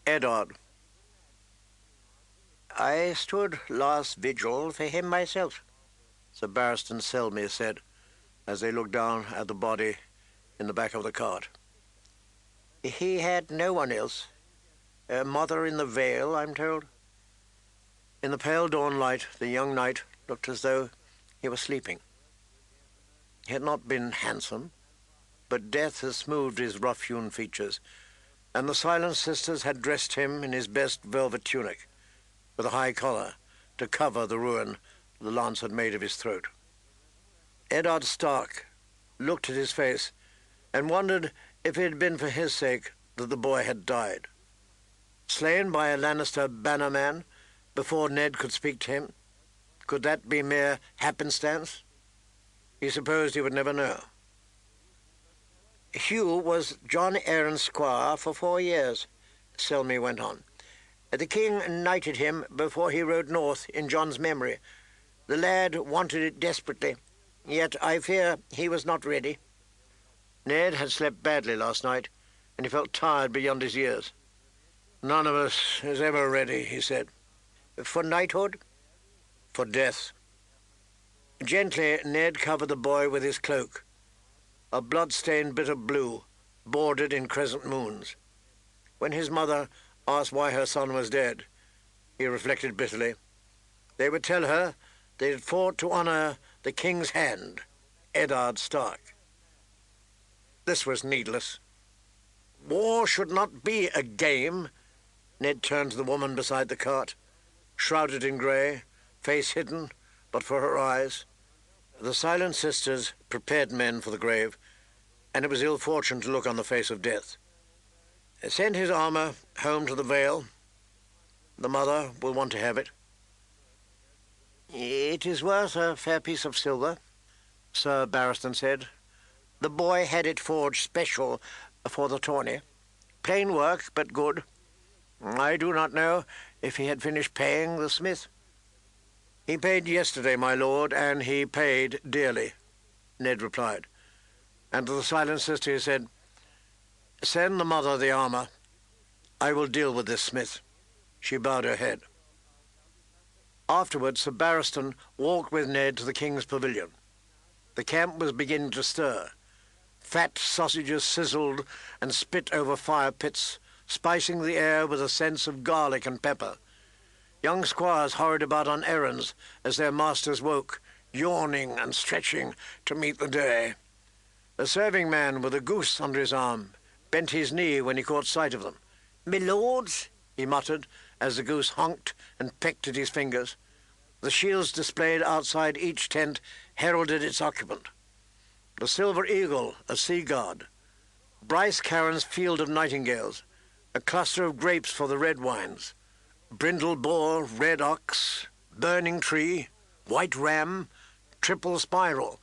Eddard. I stood last vigil for him myself, Sir Barristan Selmy said, as they looked down at the body in the back of the cart. He had no one else. A mother in the Vale, I'm told. In the pale dawn light, the young knight looked as though he was sleeping. He had not been handsome, but death had smoothed his rough-hewn features, and the silent sisters had dressed him in his best velvet tunic, with a high collar to cover the ruin the lance had made of his throat. Eddard Stark looked at his face and wondered if it had been for his sake that the boy had died. Slain by a Lannister bannerman before Ned could speak to him, could that be mere happenstance? He supposed he would never know. Hugh was John Aaron's squire for 4 years, Selmy went on. The king knighted him before he rode north in John's memory. The lad wanted it desperately, yet I fear he was not ready. Ned had slept badly last night, and he felt tired beyond his years. None of us is ever ready, he said. For knighthood? For death. Gently, Ned covered the boy with his cloak, a blood-stained bit of blue, bordered in crescent moons. When his mother asked why her son was dead, he reflected bitterly. They would tell her they had fought to honor the king's hand, Eddard Stark. This was needless. War should not be a game. Ned turned to the woman beside the cart, shrouded in grey, face hidden, but for her eyes. The silent sisters prepared men for the grave, and it was ill fortune to look on the face of death. Send his armour home to the Vale. The mother will want to have it. It is worth a fair piece of silver, Sir Barristan said. The boy had it forged special for the tourney. Plain work, but good. I do not know if he had finished paying the smith. He paid yesterday, my lord, and he paid dearly, Ned replied. And to the silent sister he said, Send the mother the armour. I will deal with this smith. She bowed her head. Afterwards, Sir Barristan walked with Ned to the king's pavilion. The camp was beginning to stir. Fat sausages sizzled and spit over fire pits, spicing the air with a sense of garlic and pepper. Young squires hurried about on errands as their masters woke, yawning and stretching to meet the day. A serving man with a goose under his arm bent his knee when he caught sight of them. "My lords," he muttered, as the goose honked and pecked at his fingers. The shields displayed outside each tent heralded its occupant. The Silver Eagle, a sea god. Bryce Caron's Field of Nightingales, a cluster of grapes for the red wines. Brindle boar, red ox, burning tree, white ram, triple spiral,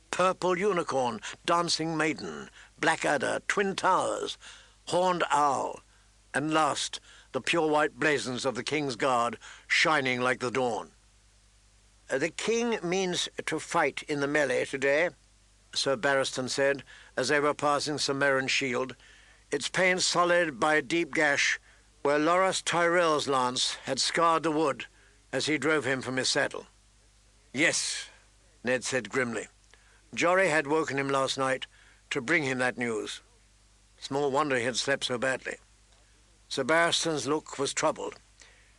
purple unicorn, dancing maiden, black adder, twin towers, horned owl, and last, the pure white blazons of the king's guard, shining like the dawn. The king means to fight in the melee today, Sir Barristan said, as they were passing Sir Merrin's shield, its paint solid by a deep gash where Loras Tyrell's lance had scarred the wood as he drove him from his saddle. Yes, Ned said grimly. Jory had woken him last night to bring him that news. Small wonder he had slept so badly. Sir Barristan's look was troubled.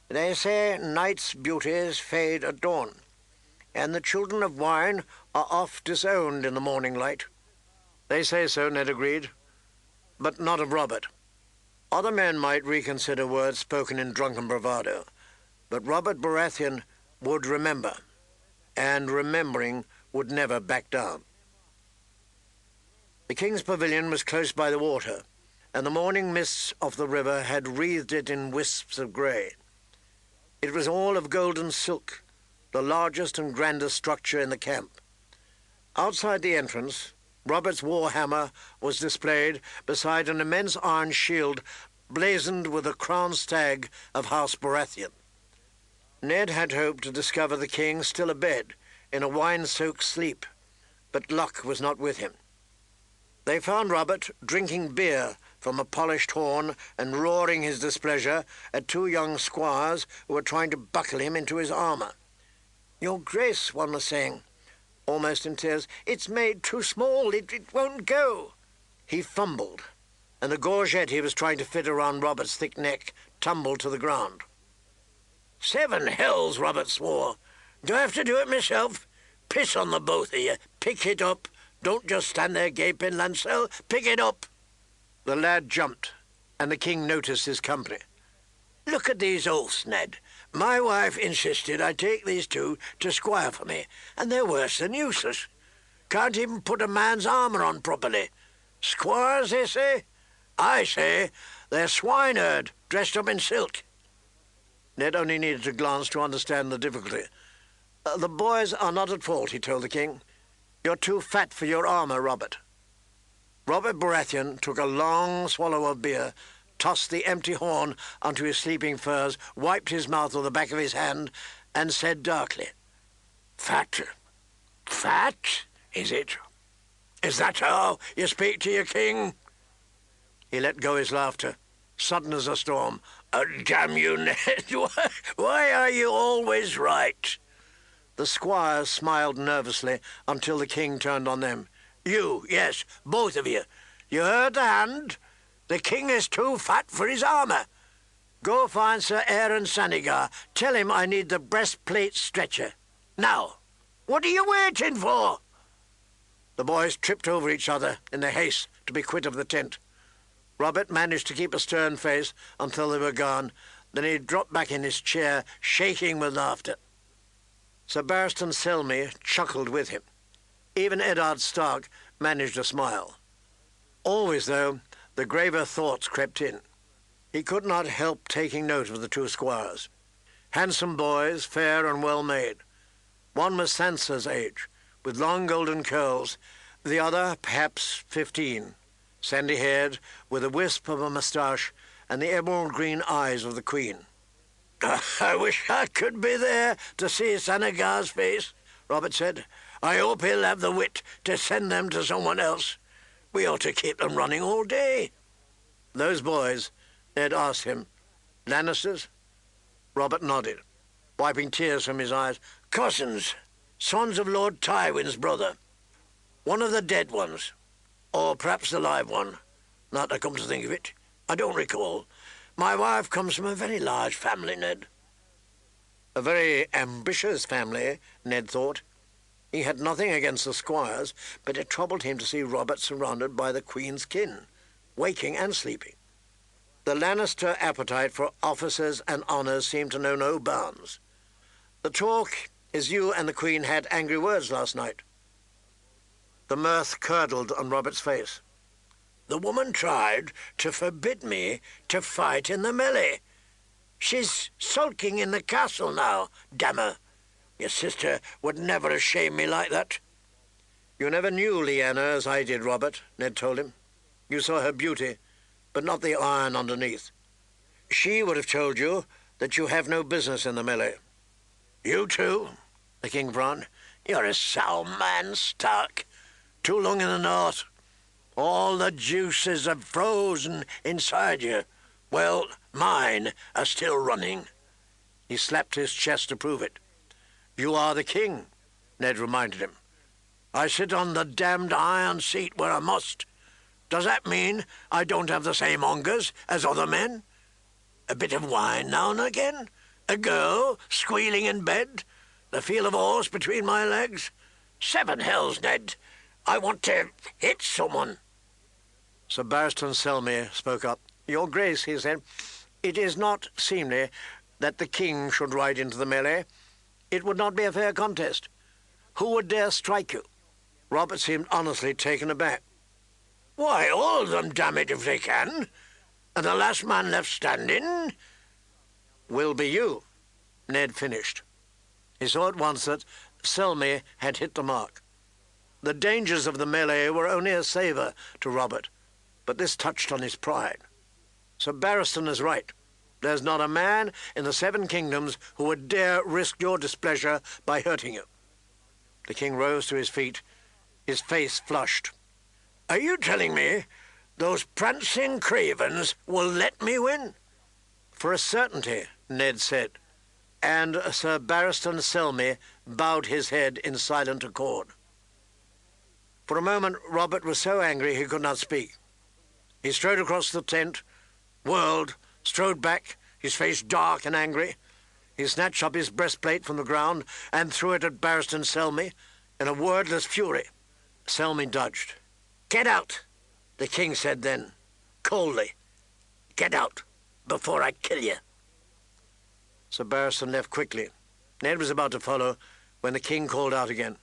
They say night's beauties fade at dawn, and the children of wine are oft disowned in the morning light. They say so, Ned agreed, but not of Robert. Other men might reconsider words spoken in drunken bravado, but Robert Baratheon would remember, and remembering would never back down. The king's pavilion was close by the water, and the morning mists of the river had wreathed it in wisps of grey. It was all of golden silk, the largest and grandest structure in the camp. Outside the entrance, Robert's war hammer was displayed beside an immense iron shield blazoned with a crowned stag of House Baratheon. Ned had hoped to discover the king still abed, in a wine-soaked sleep, but luck was not with him. They found Robert drinking beer from a polished horn and roaring his displeasure at two young squires who were trying to buckle him into his armour. "Your Grace," one was saying, almost in tears, "it's made too small, it won't go." He fumbled, and the gorget he was trying to fit around Robert's thick neck tumbled to the ground. "Seven hells," Robert swore. "Do I have to do it myself? Piss on the both of you. Pick it up. Don't just stand there gaping, Lancel. Pick it up." The lad jumped, and the king noticed his company. "Look at these oaths, Ned. My wife insisted I take these two to squire for me, and they're worse than useless. Can't even put a man's armour on properly. Squires, they say? I say they're swineherd dressed up in silk." Ned only needed to glance to understand the difficulty. "The boys are not at fault," he told the king. "You're too fat for your armour, Robert." Robert Baratheon took a long swallow of beer, tossed the empty horn onto his sleeping furs, wiped his mouth with the back of his hand, and said darkly, "Fat? Fat, is it? Is that how you speak to your king?" He let go his laughter, sudden as a storm. "Oh, damn you, Ned! Why are you always right?" The squires smiled nervously until the king turned on them. "You, yes, both of you. You heard the hand? The king is too fat for his armour. Go find Sir Aaron Sanigar. Tell him I need the breastplate stretcher. Now, what are you waiting for?" The boys tripped over each other in their haste to be quit of the tent. Robert managed to keep a stern face until they were gone. Then he dropped back in his chair, shaking with laughter. Sir Barristan Selmy chuckled with him. Even Eddard Stark managed a smile. Always, though, the graver thoughts crept in. He could not help taking note of the two squires. Handsome boys, fair and well-made. One was Sansa's age, with long golden curls, the other perhaps 15, sandy-haired, with a wisp of a moustache and the emerald-green eyes of the Queen. "I wish I could be there to see Sanigar's face," Robert said. "I hope he'll have the wit to send them to someone else. We ought to keep them running all day." "Those boys," Ned asked him, "Lannisters?" Robert nodded, wiping tears from his eyes. "Cousins, sons of Lord Tywin's brother. One of the dead ones, or perhaps the live one. Now that I come to think of it, I don't recall. My wife comes from a very large family, Ned." A very ambitious family, Ned thought. He had nothing against the squires, but it troubled him to see Robert surrounded by the Queen's kin, waking and sleeping. The Lannister appetite for offices and honours seemed to know no bounds. "The talk is you and the Queen had angry words last night." The mirth curdled on Robert's face. "The woman tried to forbid me to fight in the melee. She's sulking in the castle now, damn her. Your sister would never have shamed me like that." "You never knew Lyanna as I did, Robert," Ned told him. "You saw her beauty, but not the iron underneath. She would have told you that you have no business in the melee." "You too?" the king frowned. "You're a sour man, Stark. Too long in the north. All the juices are frozen inside you. Well, mine are still running." He slapped his chest to prove it. "You are the king," Ned reminded him. "I sit on the damned iron seat where I must. Does that mean I don't have the same hungers as other men? A bit of wine now and again? A girl squealing in bed? The feel of a horse between my legs? 7 hells, Ned! I want to hit someone." Sir Barristan Selmy spoke up. "Your Grace," he said, "it is not seemly that the king should ride into the melee. It would not be a fair contest. Who would dare strike you?" Robert seemed honestly taken aback. "Why, all of them, damn it, if they can. And the last man left standing—" "Will be you," Ned finished. He saw at once that Selmy had hit the mark. The dangers of the melee were only a savour to Robert, but this touched on his pride. Sir Barristan is right. There's not a man in the 7 kingdoms who would dare risk your displeasure by hurting you. The king rose to his feet, his face flushed. "Are you telling me Those prancing cravens will let me win. For a certainty, Ned said, and Sir Barristan Selmy bowed his head in silent accord. For a moment Robert was so angry he could not speak. He strode across the tent, whirled, strode back, his face dark and angry. He snatched up his breastplate from the ground and threw it at Barristan Selmy in a wordless fury. Selmy dodged. "Get out," the king said then, coldly. "Get out, before I kill you." Sir Barristan left quickly. Ned was about to follow when the king called out again.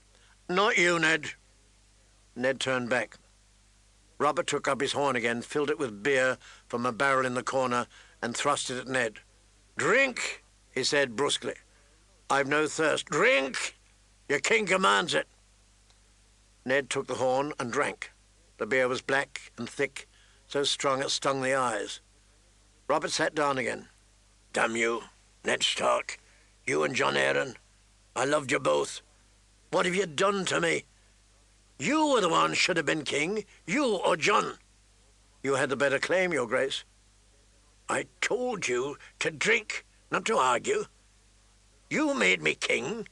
"Not you, Ned." Ned turned back. Robert took up his horn again, filled it with beer from a barrel in the corner, and thrust it at Ned. "Drink," he said brusquely. "I've no thirst." "Drink! Your king commands it." Ned took the horn and drank. The beer was black and thick, so strong it stung the eyes. Robert sat down again. "Damn you, Ned Stark, you and John Arryn. I loved you both. What have you done to me? You were the one should have been king, you or John." "You had the better claim, Your Grace." "I told you to drink, not to argue. You made me king.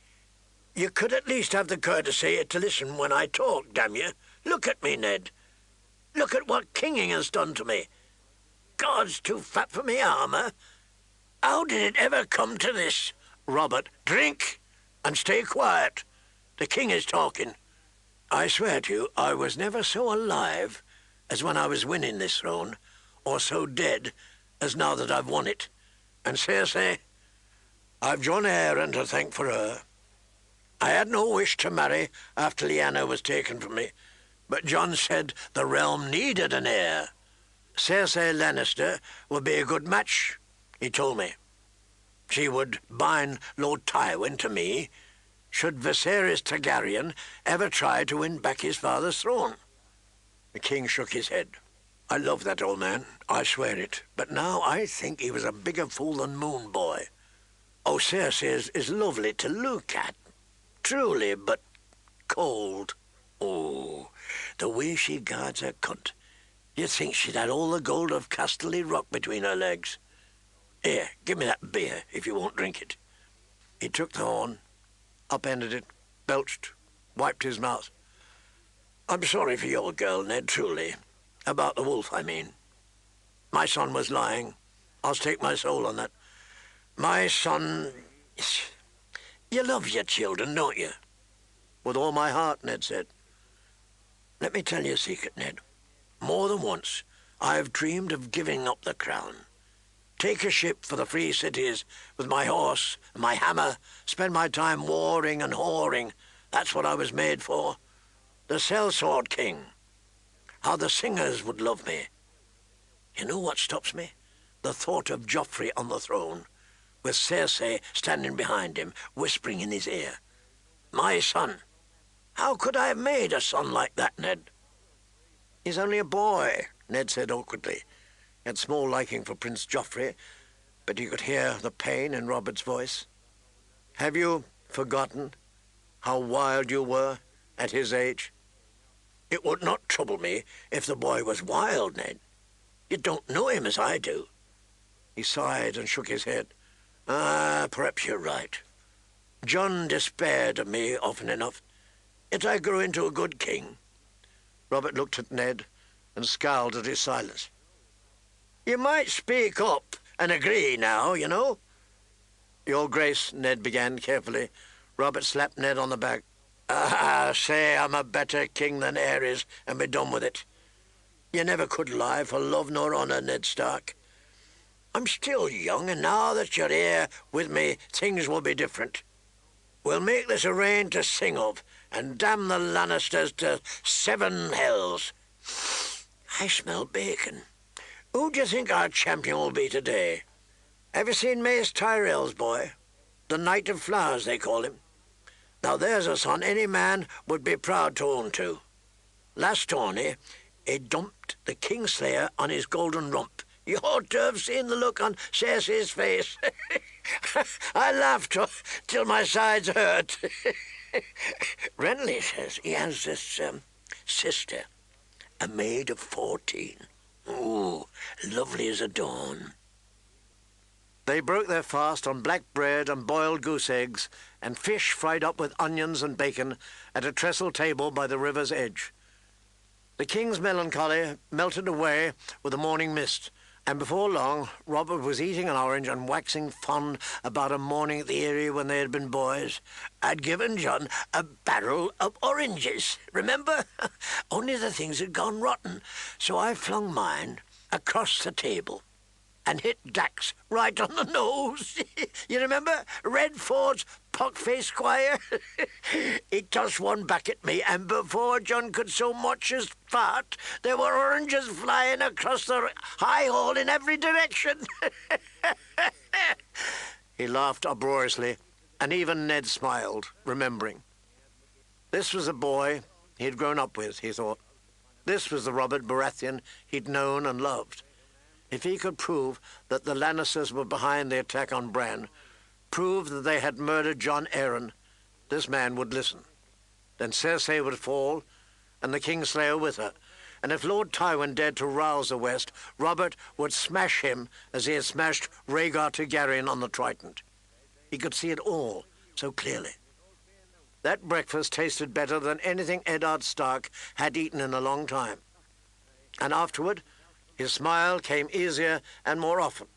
You could at least have the courtesy to listen when I talk, damn you. Look at me, Ned. Look at what kinging has done to me. God's too fat for me armour. How did it ever come to this?" "Robert, drink and stay quiet. The king is talking." "I swear to you, I was never so alive as when I was winning this throne, or so dead as now that I've won it. And Cersei, I've John Arryn to thank for her. I had no wish to marry after Lyanna was taken from me, but John said the realm needed an heir. Cersei Lannister would be a good match, he told me. She would bind Lord Tywin to me, should Viserys Targaryen ever try to win back his father's throne." The king shook his head. "I love that old man, I swear it, but now I think he was a bigger fool than Moon Boy. Oh, Cersei is lovely to look at, truly, but cold. Oh, the way she guards her cunt. You'd think she'd had all the gold of Casterly Rock between her legs. Here, give me that beer, if you won't drink it." He took the horn, upended it, belched, wiped his mouth. "I'm sorry for your girl, Ned, truly. About the wolf, I mean. My son was lying. I'll stake my soul on that. My son... You love your children, don't you?" "With all my heart," Ned said. "Let me tell you a secret, Ned. More than once I've dreamed of giving up the crown. Take a ship for the free cities with my horse and my hammer, spend my time warring and whoring. That's what I was made for. The sellsword king. How the singers would love me. You know what stops me? The thought of Joffrey on the throne, with Cersei standing behind him, whispering in his ear. My son. How could I have made a son like that, Ned?" "He's only a boy," Ned said awkwardly. He had small liking for Prince Joffrey, but you could hear the pain in Robert's voice. "Have you forgotten how wild you were at his age?" "It would not trouble me if the boy was wild, Ned. You don't know him as I do." He sighed and shook his head. Perhaps you're right. John despaired of me often enough, yet I grew into a good king." Robert looked at Ned and scowled at his silence. "You might speak up and agree now, you know." "Your Grace," Ned began carefully. Robert slapped Ned on the back. Say I'm a better king than Aerys and be done with it. You never could lie for love nor honour, Ned Stark. I'm still young, and now that you're here with me, things will be different. We'll make this a reign to sing of, and damn the Lannisters to 7 hells. I smell bacon. Who do you think our champion will be today? Have you seen Mace Tyrell's boy? The Knight of Flowers, they call him. Now there's a son any man would be proud to own to. Last tourney, he dumped the Kingslayer on his golden rump. You ought to have seen the look on Cersei's face. I laughed till my sides hurt. Renly says he has this sister, a maid of 14. Ooh, lovely as a dawn. They broke their fast on black bread and boiled goose eggs and fish fried up with onions and bacon at a trestle table by the river's edge. The king's melancholy melted away with the morning mist, and before long Robert was eating an orange and waxing fond about a morning at the Erie when they had been boys. I'd given John a barrel of oranges, remember? Only the things had gone rotten, so I flung mine across the table and hit Dax right on the nose. You remember Redford's pock-faced squire? He tossed one back at me, and before John could so much as fart, there were oranges flying across the high hall in every direction. He laughed uproariously, and even Ned smiled, remembering. This was the boy he'd grown up with, he thought. This was the Robert Baratheon he'd known and loved. If he could prove that the Lannisters were behind the attack on Bran, prove that they had murdered Jon Arryn, this man would listen. Then Cersei would fall, and the Kingslayer with her. And if Lord Tywin dared to rouse the West, Robert would smash him as he had smashed Rhaegar Targaryen on the Trident. He could see it all so clearly. That breakfast tasted better than anything Eddard Stark had eaten in a long time. And afterward, his smile came easier and more often,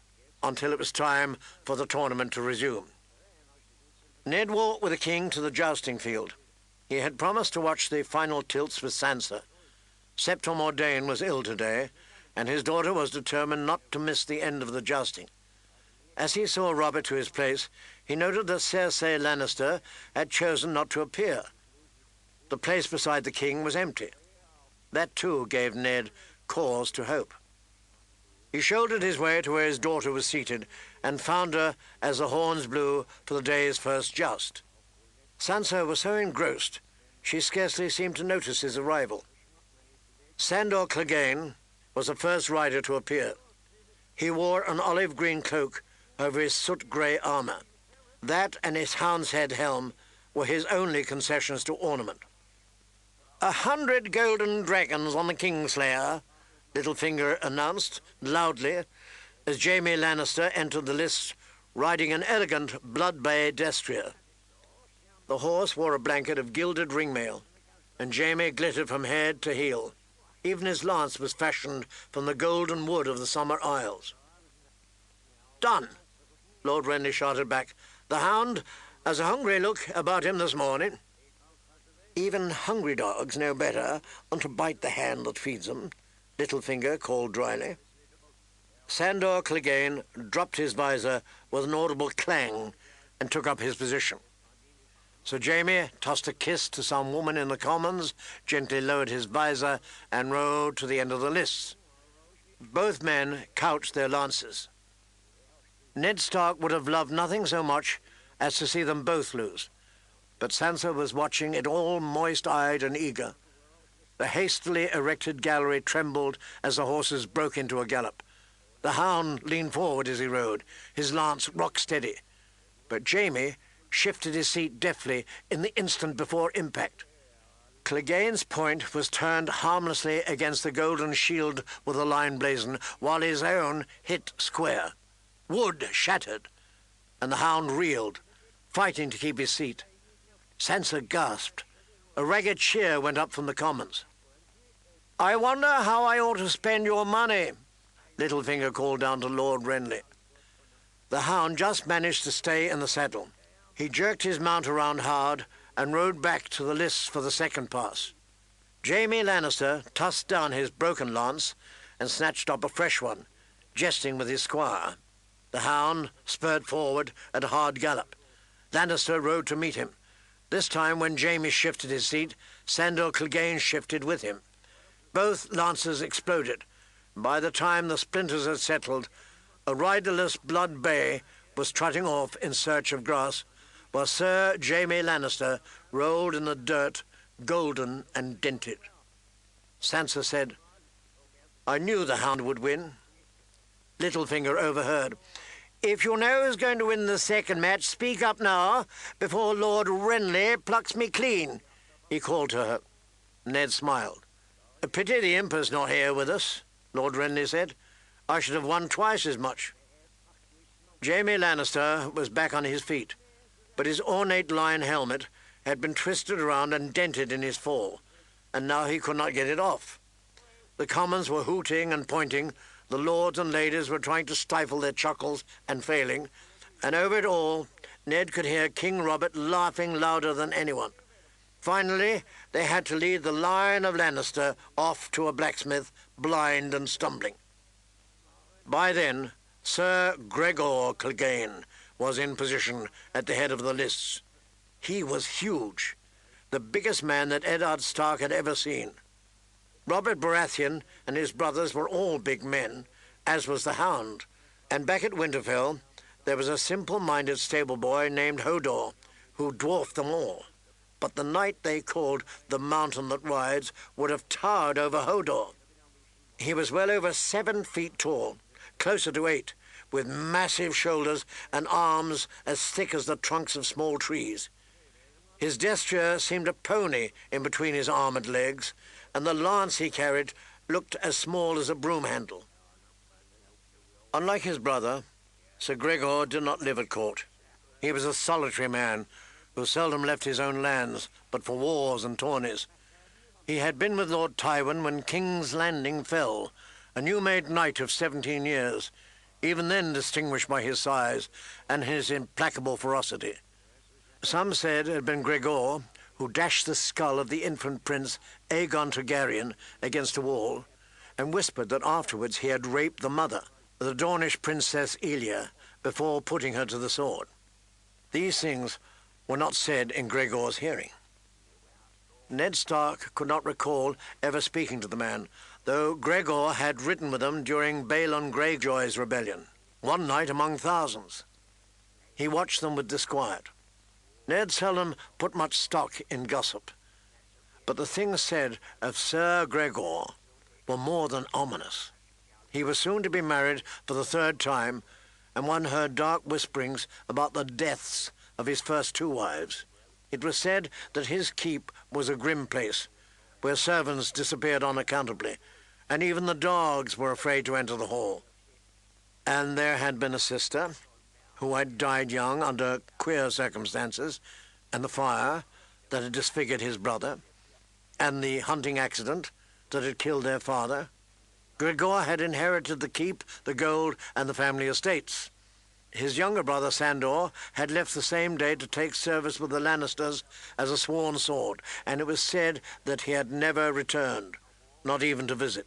until it was time for the tournament to resume. Ned walked with the king to the jousting field. He had promised to watch the final tilts with Sansa. Septon Mordain was ill today, and his daughter was determined not to miss the end of the jousting. As he saw Robert to his place, he noted that Cersei Lannister had chosen not to appear. The place beside the king was empty. That too gave Ned cause to hope. He shouldered his way to where his daughter was seated and found her as the horns blew for the day's first joust. Sansa was so engrossed she scarcely seemed to notice his arrival. Sandor Clegane was the first rider to appear. He wore an olive-green cloak over his soot-grey armour. That and his hound's head helm were his only concessions to ornament. 100 golden dragons on the Kingslayer, Littlefinger announced loudly as Jaime Lannister entered the lists riding an elegant blood-bay destrier. The horse wore a blanket of gilded ringmail, and Jaime glittered from head to heel. Even his lance was fashioned from the golden wood of the Summer Isles. "Done," Lord Renly shouted back. "The hound has a hungry look about him this morning." "Even hungry dogs know better than to bite the hand that feeds them," Littlefinger called dryly. Sandor Clegane dropped his visor with an audible clang and took up his position. Sir Jaime tossed a kiss to some woman in the Commons, gently lowered his visor, and rode to the end of the lists. Both men couched their lances. Ned Stark would have loved nothing so much as to see them both lose, but Sansa was watching it all moist-eyed and eager. The hastily erected gallery trembled as the horses broke into a gallop. The hound leaned forward as he rode, his lance rock-steady, but Jaime shifted his seat deftly in the instant before impact. Clegane's point was turned harmlessly against the golden shield with the line blazoned, while his own hit square. Wood shattered, and the hound reeled, fighting to keep his seat. Sansa gasped. A ragged cheer went up from the Commons. "I wonder how I ought to spend your money," Littlefinger called down to Lord Renly. The hound just managed to stay in the saddle. He jerked his mount around hard and rode back to the lists for the second pass. Jaime Lannister tossed down his broken lance and snatched up a fresh one, jesting with his squire. The hound spurred forward at a hard gallop. Lannister rode to meet him. This time, when Jaime shifted his seat, Sandor Clegane shifted with him. Both lances exploded. By the time the splinters had settled, a riderless blood bay was trotting off in search of grass, while Sir Jaime Lannister rolled in the dirt, golden and dented. Sansa said, "I knew the hound would win." Littlefinger overheard. "If you know who's going to win the second match, speak up now, before Lord Renly plucks me clean," he called to her. Ned smiled. "A pity the Emperor's not here with us." Lord Renly said. "I should have won twice as much." Jaime Lannister was back on his feet, but his ornate lion helmet had been twisted around and dented in his fall, and now he could not get it off. The commons were hooting and pointing, the lords and ladies were trying to stifle their chuckles and failing, and over it all Ned could hear King Robert laughing louder than anyone. Finally, they had to lead the Lion of Lannister off to a blacksmith, blind and stumbling. By then, Sir Gregor Clegane was in position at the head of the lists. He was huge, the biggest man that Eddard Stark had ever seen. Robert Baratheon and his brothers were all big men, as was the Hound, and back at Winterfell there was a simple-minded stable boy named Hodor, who dwarfed them all. But the knight they called the Mountain That Rides would have towered over Hodor. He was well over 7 feet tall, closer to 8, with massive shoulders and arms as thick as the trunks of small trees. His destrier seemed a pony in between his armoured legs, and the lance he carried looked as small as a broom handle. Unlike his brother, Sir Gregor did not live at court. He was a solitary man who seldom left his own lands but for wars and tourneys. He had been with Lord Tywin when King's Landing fell, a new-made knight of 17 years, even then distinguished by his size and his implacable ferocity. Some said it had been Gregor who dashed the skull of the infant prince Aegon Targaryen against a wall, and whispered that afterwards he had raped the mother, the Dornish princess Elia, before putting her to the sword. These things were not said in Gregor's hearing. Ned Stark could not recall ever speaking to the man, though Gregor had ridden with them during Balon Greyjoy's rebellion, one night among thousands. He watched them with disquiet. Ned seldom put much stock in gossip, but the things said of Sir Gregor were more than ominous. He was soon to be married for the 3rd time, and one heard dark whisperings about the deaths of his first 2 wives. It was said that his keep was a grim place, where servants disappeared unaccountably, and even the dogs were afraid to enter the hall. And there had been a sister who had died young under queer circumstances, and the fire that had disfigured his brother, and the hunting accident that had killed their father. Gregor had inherited the keep, the gold, and the family estates. His younger brother Sandor had left the same day to take service with the Lannisters as a sworn sword, and it was said that he had never returned, not even to visit.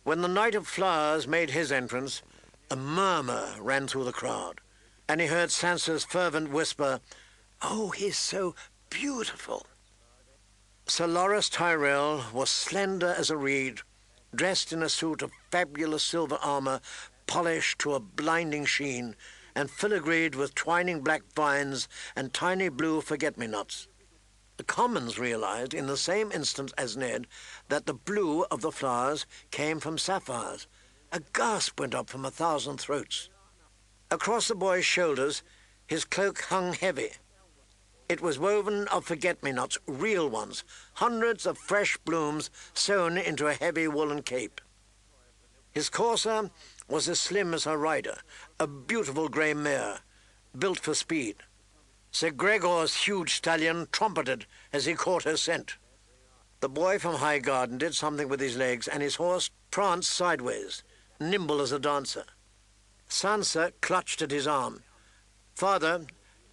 When the Knight of Flowers made his entrance, a murmur ran through the crowd, and he heard Sansa's fervent whisper, "Oh, he's so beautiful." Sir Loras Tyrell was slender as a reed, dressed in a suit of fabulous silver armour, polished to a blinding sheen, and filigreed with twining black vines and tiny blue forget-me-nots. The commons realized in the same instant as Ned that the blue of the flowers came from sapphires. A gasp went up from 1,000 throats. Across the boy's shoulders, his cloak hung heavy. It was woven of forget-me-nots, real ones, hundreds of fresh blooms sewn into a heavy woolen cape. His courser was as slim as her rider, a beautiful grey mare, built for speed. Sir Gregor's huge stallion trumpeted as he caught her scent. The boy from Highgarden did something with his legs, and his horse pranced sideways, nimble as a dancer. Sansa clutched at his arm. "Father,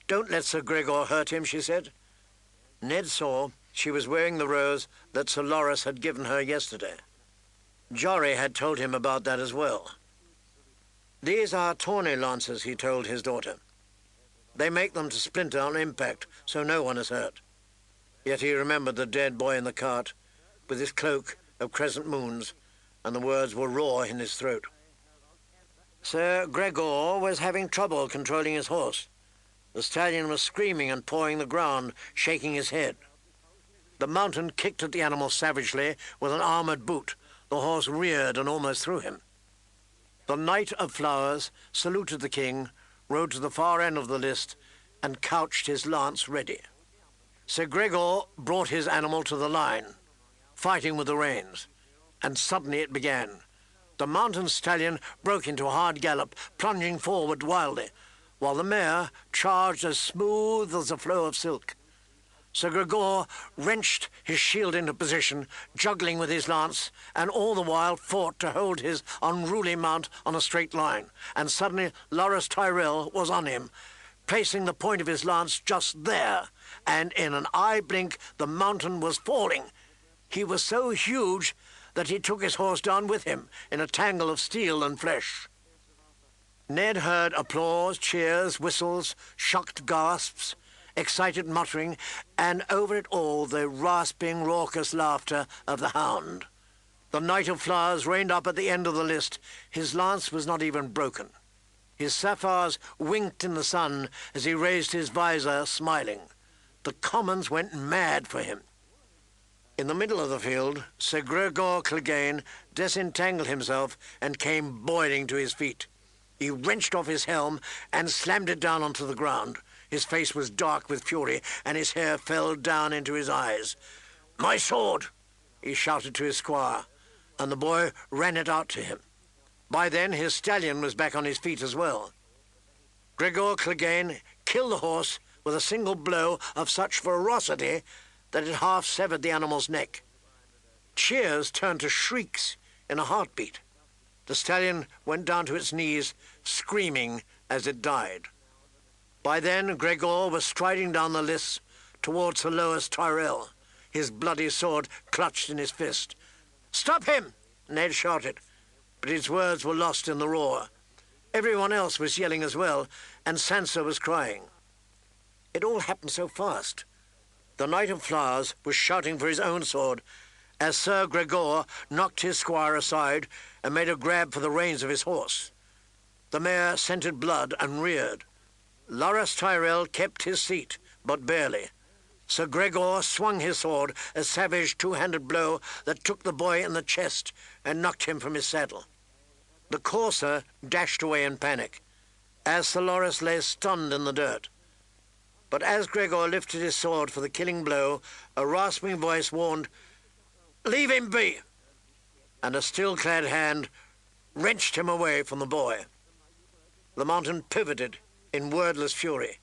don't let Sir Gregor hurt him," she said. Ned saw she was wearing the rose that Sir Loras had given her yesterday. Jory had told him about that as well. "These are tawny lances," he told his daughter. "They make them to splinter on impact, so no one is hurt." Yet he remembered the dead boy in the cart, with his cloak of crescent moons, and the words were raw in his throat. Sir Gregor was having trouble controlling his horse. The stallion was screaming and pawing the ground, shaking his head. The mountain kicked at the animal savagely with an armoured boot. The horse reared and almost threw him. The Knight of Flowers saluted the king, rode to the far end of the list, and couched his lance ready. Sir Gregor brought his animal to the line, fighting with the reins. and suddenly it began. The mountain stallion broke into a hard gallop, plunging forward wildly, while the mare charged as smooth as a flow of silk. Sir Gregor wrenched his shield into position, juggling with his lance, and all the while fought to hold his unruly mount on a straight line. And suddenly Loris Tyrrell was on him, placing the point of his lance just there, and in an eye blink the mountain was falling. He was so huge that he took his horse down with him in a tangle of steel and flesh. Ned heard applause, cheers, whistles, shocked gasps, excited muttering, and over it all the rasping, raucous laughter of the hound. The Knight of Flowers reined up at the end of the list. His lance was not even broken. His sapphires winked in the sun as he raised his visor, smiling. The commons went mad for him. In the middle of the field, Sir Gregor Clegane disentangled himself and came boiling to his feet. He wrenched off his helm and slammed it down onto the ground. His face was dark with fury, and his hair fell down into his eyes. "My sword!" he shouted to his squire, and the boy ran it out to him. By then his stallion was back on his feet as well. Gregor Clegane killed the horse with a single blow of such ferocity that it half severed the animal's neck. Cheers turned to shrieks in a heartbeat. The stallion went down to its knees, screaming as it died. By then Gregor was striding down the lists towards Sir Loris Tyrrell, his bloody sword clutched in his fist. "Stop him!" Ned shouted, but his words were lost in the roar. Everyone else was yelling as well, and Sansa was crying. It all happened so fast. The Knight of Flowers was shouting for his own sword as Sir Gregor knocked his squire aside and made a grab for the reins of his horse. The mare scented blood and reared. Loris Tyrrell kept his seat, but barely. Sir Gregor swung his sword, a savage two-handed blow that took the boy in the chest and knocked him from his saddle. The courser dashed away in panic, as Sir Loris lay stunned in the dirt. But as Gregor lifted his sword for the killing blow, a rasping voice warned, "Leave him be!" and a steel-clad hand wrenched him away from the boy. The mountain pivoted in wordless fury,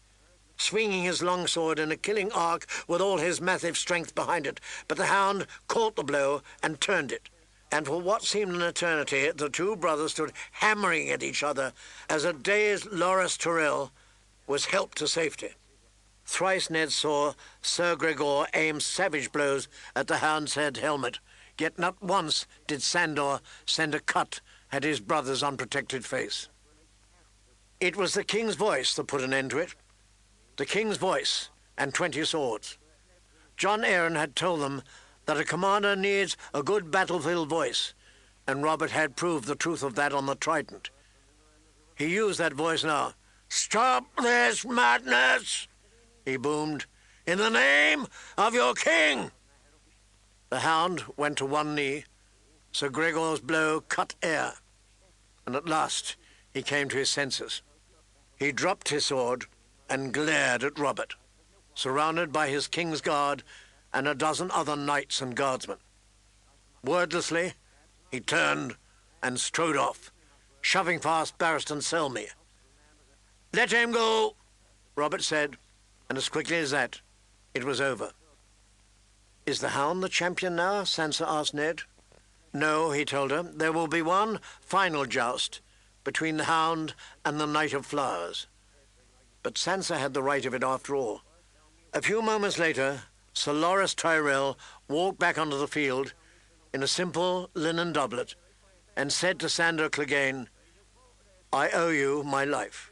swinging his long sword in a killing arc with all his massive strength behind it, but the hound caught the blow and turned it, and for what seemed an eternity the two brothers stood hammering at each other as a dazed Loris Tyrrell was helped to safety. Thrice Ned saw Sir Gregor aim savage blows at the hound's head helmet, yet not once did Sandor send a cut at his brother's unprotected face. It was the king's voice that put an end to it. The king's voice and 20 swords. John Arryn had told them that a commander needs a good battlefield voice, and Robert had proved the truth of that on the Trident. He used that voice now. "Stop this madness!" he boomed. "In the name of your king!" The hound went to one knee. Sir Gregor's blow cut air, and at last he came to his senses. He dropped his sword and glared at Robert, surrounded by his king's guard and a dozen other knights and guardsmen. Wordlessly, he turned and strode off, shoving past Barristan Selmy. "Let him go," Robert said, and as quickly as that, it was over. "Is the hound the champion now?" Sansa asked Ned. "No," he told her. "There will be one final joust between the hound and the Knight of Flowers." But Sansa had the right of it after all. A few moments later, Sir Loris Tyrrell walked back onto the field in a simple linen doublet and said to Sandor Clegane, "I owe you my life.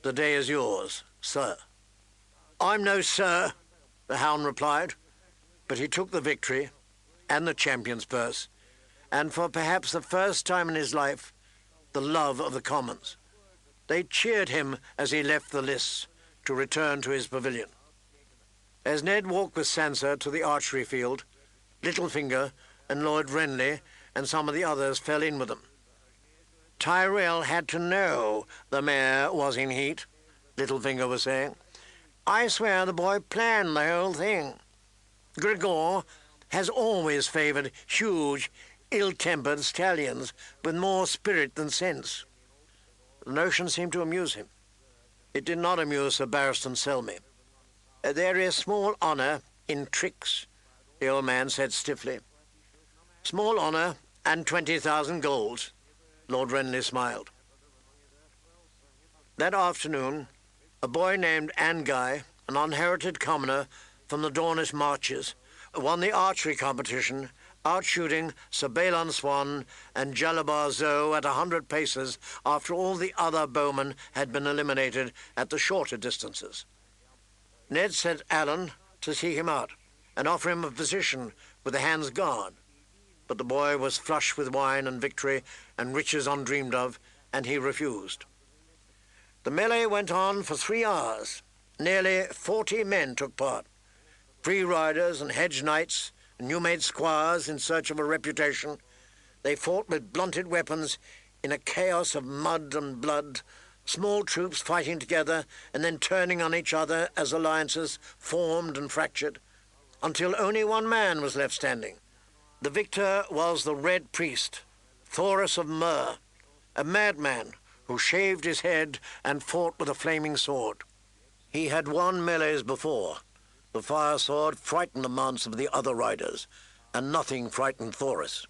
The day is yours, sir." "I'm no sir," the hound replied, but he took the victory and the champion's purse, and for perhaps the first time in his life, the love of the commons. They cheered him as he left the lists to return to his pavilion. As Ned walked with Sansa to the archery field, Littlefinger and Lord Renly and some of the others fell in with them. "Tyrrell had to know the mare was in heat," Littlefinger was saying. "I swear the boy planned the whole thing. Gregor has always favoured huge, ill-tempered stallions with more spirit than sense. The notion seemed to amuse him. It did not amuse Sir Barristan Selmy. There is small honour in tricks, the old man said stiffly. Small honour and 20,000 golds, Lord Renly smiled. That afternoon, a boy named Anguy, an unherited commoner from the Dornish marches, won the archery competition, outshooting Sir Balon Swan and Jalabar Zoe at 100 paces after all the other bowmen had been eliminated at the shorter distances. Ned sent Alan to seek him out and offer him a position with the Hand's Guard, but the boy was flush with wine and victory and riches undreamed of, and he refused. The melee went on for 3 hours. Nearly 40 men took part, free riders and hedge knights, new-made squires in search of a reputation. They fought with blunted weapons in a chaos of mud and blood, small troops fighting together and then turning on each other as alliances formed and fractured, until only one man was left standing. The victor was the Red Priest, Thoros of Myr, a madman who shaved his head and fought with a flaming sword. He had won melees before. The fire sword frightened the mounts of the other riders, and nothing frightened Thoros.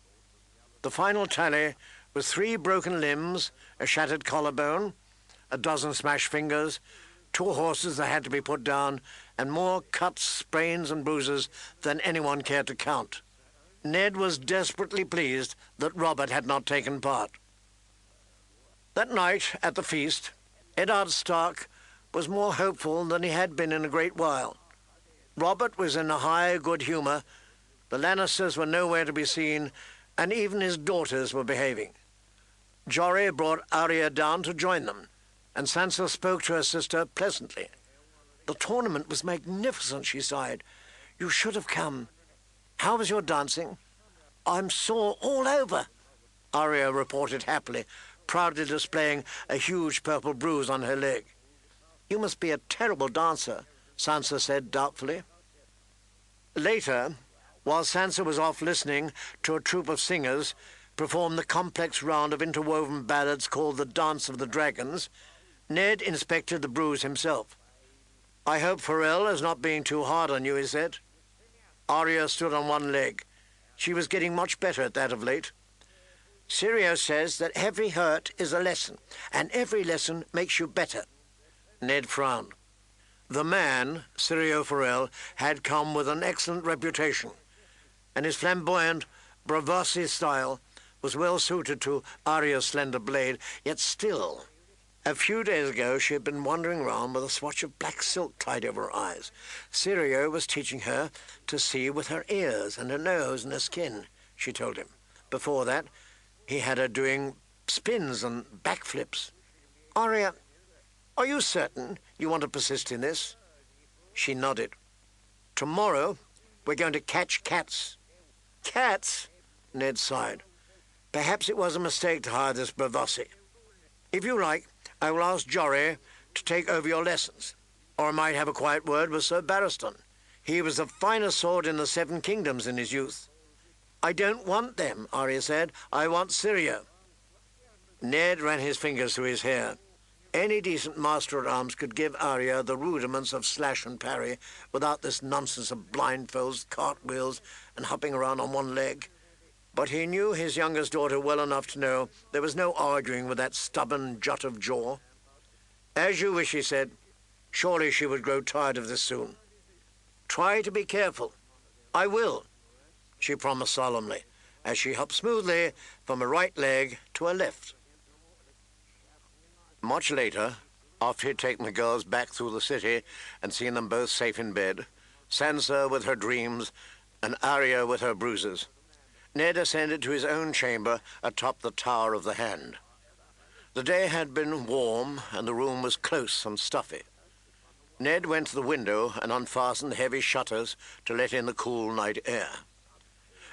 The final tally was 3 broken limbs, a shattered collarbone, a dozen smashed fingers, 2 horses that had to be put down, and more cuts, sprains, and bruises than anyone cared to count. Ned was desperately pleased that Robert had not taken part. That night, at the feast, Eddard Stark was more hopeful than he had been in a great while. Robert was in a high good humour, the Lannisters were nowhere to be seen, and even his daughters were behaving. Jory brought Arya down to join them, and Sansa spoke to her sister pleasantly. The tournament was magnificent, she sighed. You should have come. How was your dancing? I'm sore all over, Arya reported happily, proudly displaying a huge purple bruise on her leg. You must be a terrible dancer, Sansa said doubtfully. Later, while Sansa was off listening to a troupe of singers perform the complex round of interwoven ballads called the Dance of the Dragons, Ned inspected the bruise himself. I hope Farrell is not being too hard on you, he said. Arya stood on one leg. She was getting much better at that of late. Syrio says that every hurt is a lesson, and every lesson makes you better. Ned frowned. The man, Syrio Farrell, had come with an excellent reputation, and his flamboyant, bravasti style was well suited to Arya's slender blade, yet still. A few days ago she had been wandering round with a swatch of black silk tied over her eyes. Syrio was teaching her to see with her ears and her nose and her skin, she told him. Before that, he had her doing spins and backflips. Arya, are you certain you want to persist in this? She nodded. Tomorrow, we're going to catch cats. Cats? Ned sighed. Perhaps it was a mistake to hire this Bravossi. If you like, I will ask Jory to take over your lessons, or I might have a quiet word with Sir Barristan. He was the finest sword in the 7 Kingdoms in his youth. I don't want them, Arya said. I want Syrio. Ned ran his fingers through his hair. Any decent master-at-arms could give Arya the rudiments of slash and parry without this nonsense of blindfolds, cartwheels, and hopping around on one leg. But he knew his youngest daughter well enough to know there was no arguing with that stubborn jut of jaw. As you wish, he said. Surely she would grow tired of this soon. Try to be careful. I will, she promised solemnly, as she hopped smoothly from a right leg to a left. Much later, after he had taken the girls back through the city and seen them both safe in bed, Sansa with her dreams and Arya with her bruises, Ned ascended to his own chamber atop the Tower of the Hand. The day had been warm and the room was close and stuffy. Ned went to the window and unfastened heavy shutters to let in the cool night air.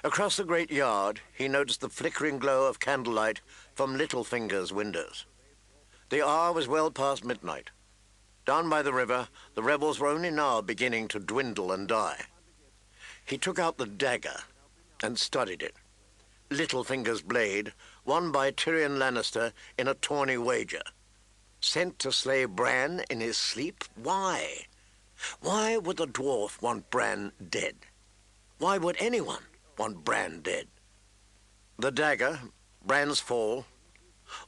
Across the great yard, he noticed the flickering glow of candlelight from Littlefinger's windows. The hour was well past midnight. Down by the river, the rebels were only now beginning to dwindle and die. He took out the dagger and studied it. Littlefinger's blade, won by Tyrion Lannister in a tourney wager. Sent to slay Bran in his sleep? Why? Why would the dwarf want Bran dead? Why would anyone want Bran dead? The dagger, Bran's fall,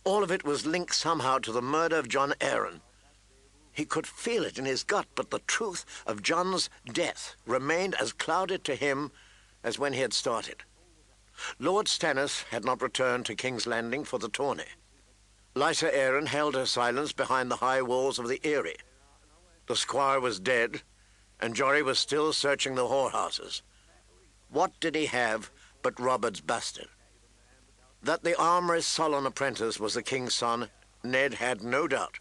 all of it was linked somehow to the murder of Jon Arryn. He could feel it in his gut, but the truth of Jon's death remained as clouded to him as when he had started. Lord Stannis had not returned to King's Landing for the tourney. Lysa Arryn held her silence behind the high walls of the Eyrie. The squire was dead, and Jory was still searching the whorehouses. What did he have but Robert's bastard? That the armourer's sullen apprentice was the king's son, Ned had no doubt.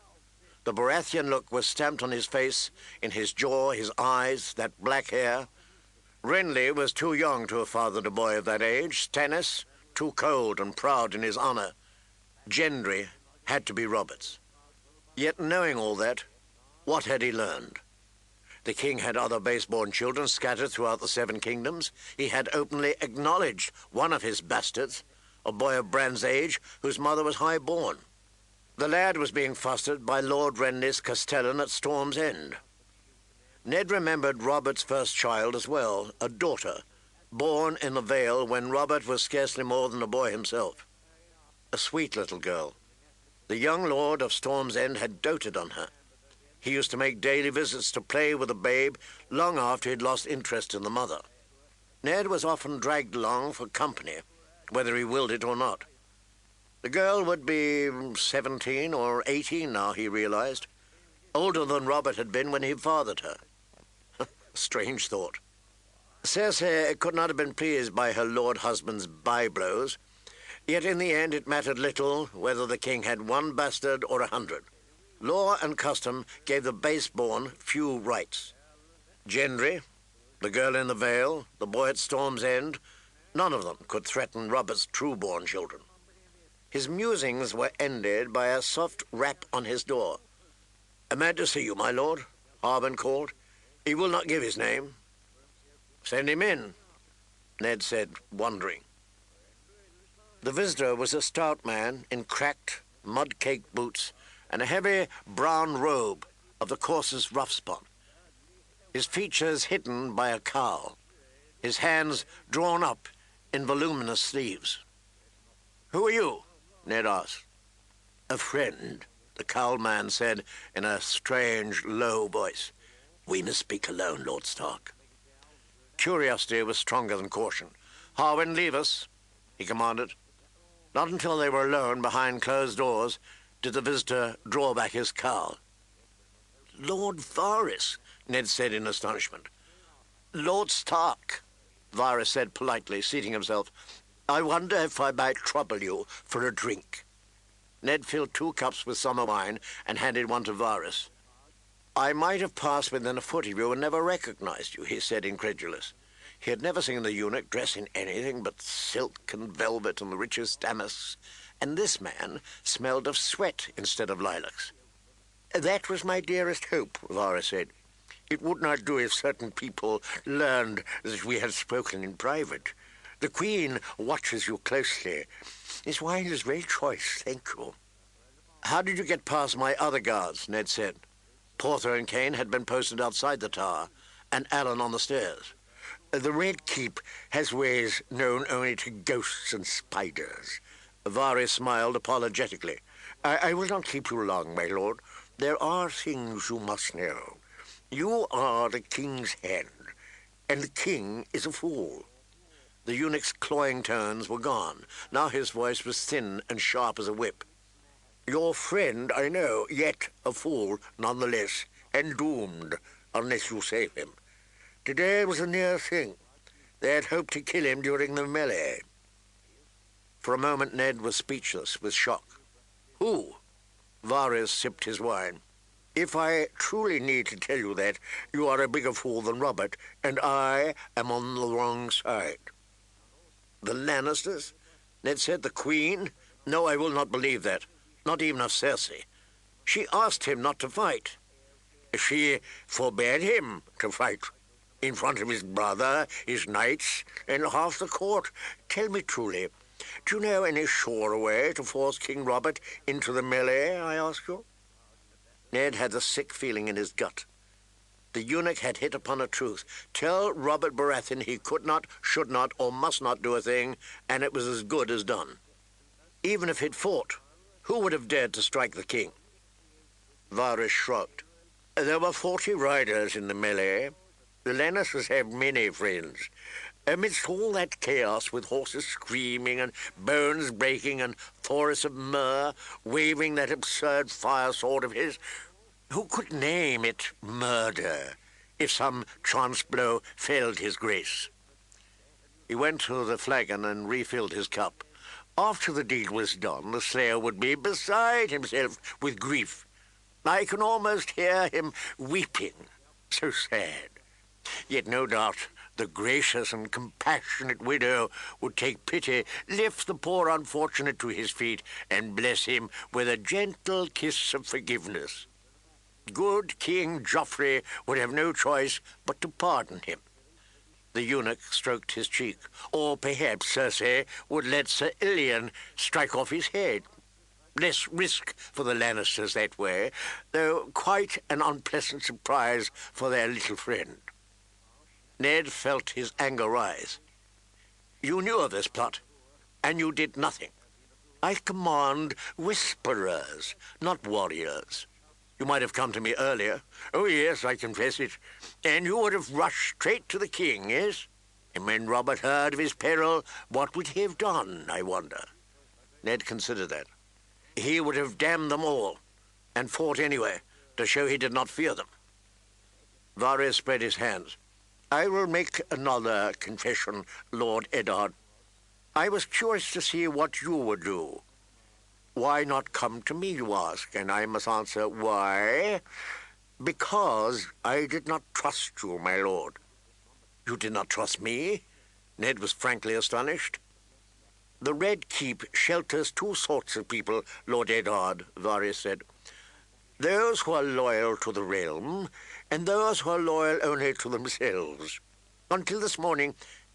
The Baratheon look was stamped on his face, in his jaw, his eyes, that black hair. Renly was too young to have fathered a boy of that age. Stannis, too cold and proud in his honour. Gendry had to be Robert's. Yet knowing all that, what had he learned? The king had other base-born children scattered throughout the Seven Kingdoms. He had openly acknowledged one of his bastards, a boy of Bran's age, whose mother was high-born. The lad was being fostered by Lord Renly's castellan at Storm's End. Ned remembered Robert's first child as well, a daughter, born in the Vale when Robert was scarcely more than a boy himself. A sweet little girl. The young lord of Storm's End had doted on her. He used to make daily visits to play with the babe long after he'd lost interest in the mother. Ned was often dragged along for company, whether he willed it or not. The girl would be 17 or 18 now, he realized, older than Robert had been when he fathered her. Strange thought. Cersei could not have been pleased by her lord husband's byblows, yet in the end it mattered little whether the king had one bastard or 100. Law and custom gave the base-born few rights. Gendry, the girl in the Vale, the boy at Storm's End, none of them could threaten Robert's true-born children. His musings were ended by a soft rap on his door. "A man to see you, my lord," Harbin called. "He will not give his name." "Send him in," Ned said, wondering. The visitor was a stout man in cracked, mud-caked boots and a heavy brown robe of the coarsest rough spot, his features hidden by a cowl, his hands drawn up in voluminous sleeves. "Who are you?" Ned asked. "A friend," the cowled man said in a strange, low voice. "We must speak alone, Lord Stark." Curiosity was stronger than caution. "Harwin, leave us," he commanded. Not until they were alone behind closed doors did the visitor draw back his cowl. "Lord Varys," Ned said in astonishment. "Lord Stark," Varys said politely, seating himself. "I wonder if I might trouble you for a drink." Ned filled 2 cups with summer wine and handed one to Varys. "I might have passed within a foot of you and never recognized you," he said, incredulous. He had never seen the eunuch dress in anything but silk and velvet and the richest damasks, and this man smelled of sweat instead of lilacs. "That was my dearest hope," Varys said. "It would not do if certain people learned that we had spoken in private. The Queen watches you closely. This wine is very choice, thank you." "How did you get past my other guards?" Ned said. Porter and Kane had been posted outside the tower, and Alan on the stairs. "The Red Keep has ways known only to ghosts and spiders." Varys smiled apologetically. I will not keep you long, my lord. There are things you must know. You are the king's hand, and the king is a fool." The eunuch's cloying tones were gone. Now his voice was thin and sharp as a whip. "Your friend, I know, yet a fool nonetheless, and doomed, unless you save him. Today was a near thing. They had hoped to kill him during the melee." For a moment Ned was speechless with shock. "Who?" Varys sipped his wine. "If I truly need to tell you that, you are a bigger fool than Robert, and I am on the wrong side." "The Lannisters?" Ned said. "The Queen? No, I will not believe that. Not even of Cersei. She asked him not to fight. She forbade him to fight. In front of his brother, his knights, and half the court. Tell me truly, Do you know any surer way to force King Robert into the melee, I ask you? Ned had a sick feeling in his gut. The eunuch had hit upon a truth. Tell Robert Baratheon he could not, should not, or must not do a thing, and it was as good as done. Even if he'd fought, who would have dared to strike the king? Varys shrugged. There were 40 riders in the melee. The Lannisters have many friends. Amidst all that chaos, with horses screaming and bones breaking and Thoris of Myr waving that absurd fire sword of his, who could name it murder if some chance blow failed his grace? He went to the flagon and refilled his cup. After the deed was done, the slayer would be beside himself with grief. I can almost hear him weeping, so sad. Yet no doubt the gracious and compassionate widow would take pity, lift the poor unfortunate to his feet, and bless him with a gentle kiss of forgiveness. Good King Joffrey would have no choice but to pardon him. The eunuch stroked his cheek, or perhaps Cersei would let Sir Ilyn strike off his head. Less risk for the Lannisters that way, though quite an unpleasant surprise for their little friend. Ned felt his anger rise. You knew of this plot, and you did nothing. I command whisperers, not warriors. You might have come to me earlier. Oh, yes, I confess it. And you would have rushed straight to the king, yes? And when Robert heard of his peril, what would he have done, I wonder? Ned considered that. He would have damned them all, and fought anyway, to show he did not fear them. Varys spread his hands. I will make another confession, Lord Eddard. I was curious to see what you would do. Why not come to me, you ask, and I must answer, why? Because I did not trust you, my lord. You did not trust me? Ned was frankly astonished. The Red Keep shelters two sorts of people, Lord Eddard, Varys said. Those who are loyal to the realm, and those who are loyal only to themselves. Until this morning,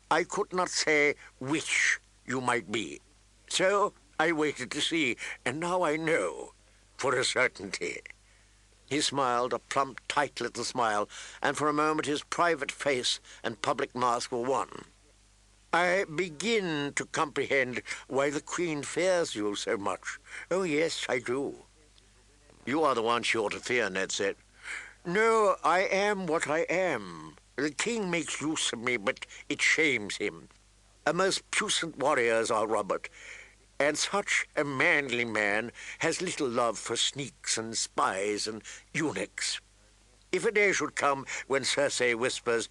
I could not say which you might be. So I waited to see, and now I know, for a certainty. He smiled, a plump, tight little smile, and for a moment his private face and public mask were one. I begin to comprehend why the Queen fears you so much. Oh, yes, I do. You are the one she ought to fear, Ned said. No, I am what I am. The king makes use of me, but it shames him. A most puissant warrior is our Robert, and such a manly man has little love for sneaks and spies and eunuchs. If a day should come when Cersei whispers,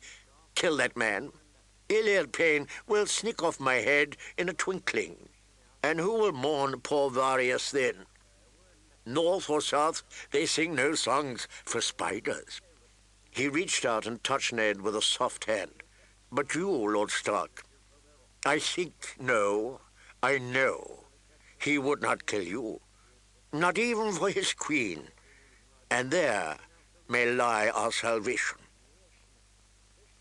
kill that man, Iliad Payne will snick off my head in a twinkling. And who will mourn poor Varys then? North or south, they sing no songs for spiders. He reached out and touched Ned with a soft hand. But you, Lord Stark, I think, no, I know, he would not kill you, not even for his queen. And there may lie our salvation.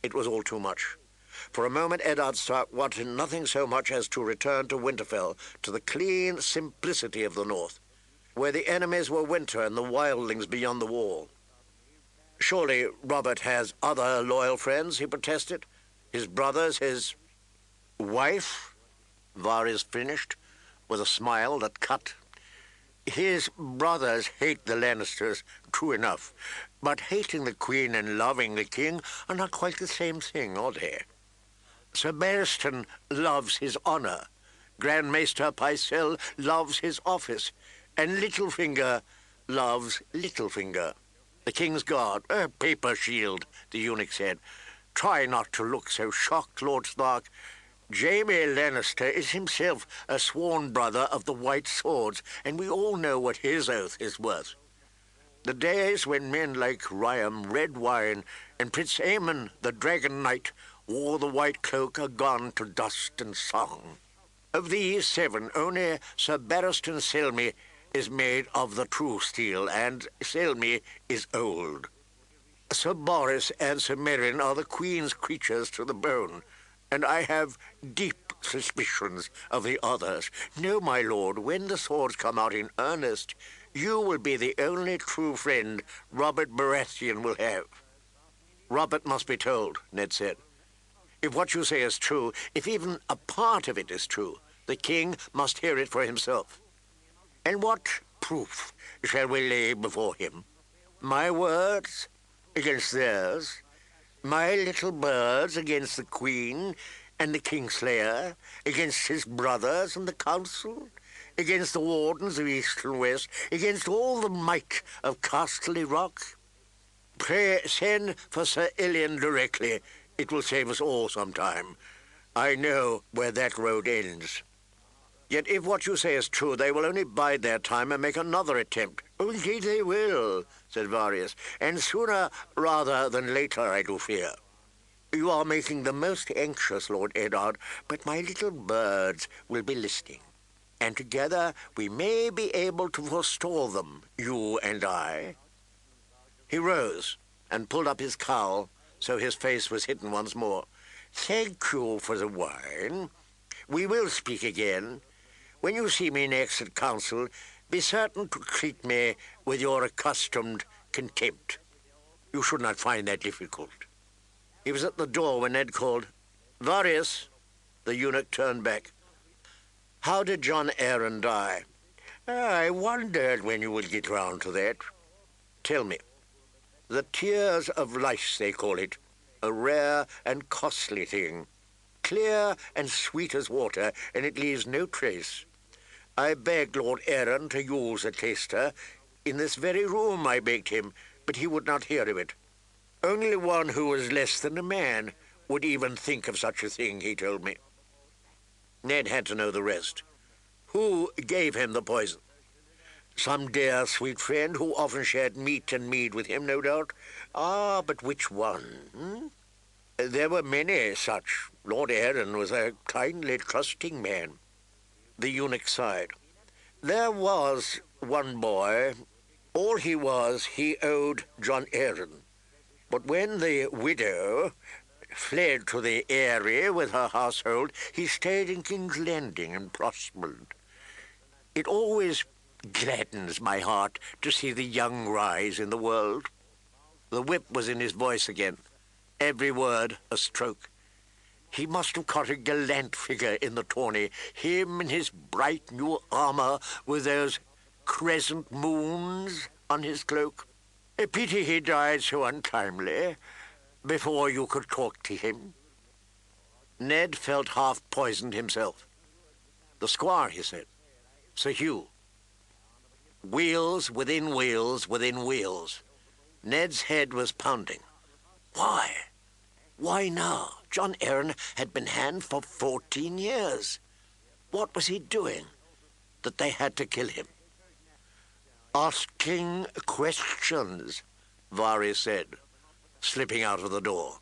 It was all too much. For a moment, Eddard Stark wanted nothing so much as to return to Winterfell, to the clean simplicity of the north, where the enemies were winter and the wildlings beyond the wall. Surely Robert has other loyal friends, he protested. His brothers, his wife, Varys finished, with a smile that cut. His brothers hate the Lannisters, true enough, but hating the Queen and loving the King are not quite the same thing, are they? Sir Barristan loves his honor, Grand Maester Pycelle loves his office, and Littlefinger loves Littlefinger. The King's Guard, a paper shield, the eunuch said. Try not to look so shocked, Lord Stark. Jaime Lannister is himself a sworn brother of the White Swords, and we all know what his oath is worth. The days when men like Riam Redwine and Prince Aemon, the Dragon Knight, wore the white cloak are gone to dust and song. Of these 7, only Sir Barristan Selmy is made of the true steel, and Selmy is old. Sir Boris and Sir Meryn are the Queen's creatures to the bone, and I have deep suspicions of the others. No, my lord, when the swords come out in earnest, you will be the only true friend Robert Baratheon will have. Robert must be told, Ned said. If what you say is true, if even a part of it is true, the king must hear it for himself. And what proof shall we lay before him? My words against theirs, my little birds against the queen and the kingslayer, against his brothers and the council, against the wardens of east and west, against all the might of Casterly Rock. Pray send for Sir Ilian directly. It will save us all some time. I know where that road ends. Yet if what you say is true, they will only bide their time and make another attempt. Oh, indeed they will, said Varius, and sooner rather than later, I do fear. You are making the most anxious, Lord Eddard, but my little birds will be listening, and together we may be able to forestall them, you and I. He rose and pulled up his cowl so his face was hidden once more. Thank you for the wine. We will speak again. When you see me next at council, be certain to treat me with your accustomed contempt. You should not find that difficult. He was at the door when Ned called, "Varius." The eunuch turned back. "How did John Arryn die?" I wondered when you would get round to that. Tell me. The tears of lice, they call it, a rare and costly thing, clear and sweet as water, and it leaves no trace. I begged Lord Arryn to use a taster. In this very room I begged him, but he would not hear of it. Only one who was less than a man would even think of such a thing, he told me. Ned had to know the rest. Who gave him the poison? Some dear, sweet friend who often shared meat and mead with him, no doubt. Ah, but which one? There were many such. Lord Arryn was a kindly, trusting man. The eunuch sighed. There was one boy. All he was, he owed John Arryn. But when the widow fled to the Eyrie with her household, he stayed in King's Landing and prospered. It always gladdens my heart to see the young rise in the world. The whip was in his voice again, every word a stroke. He must have caught a gallant figure in the tourney, him in his bright new armour with those crescent moons on his cloak. A pity he died so untimely, before you could talk to him. Ned felt half poisoned himself. The squire, he said. Sir Hugh. Wheels within wheels within wheels. Ned's head was pounding. Why? Why now? John Arryn had been hand for 14 years. What was he doing that they had to kill him? Asking questions, Varys said, slipping out of the door.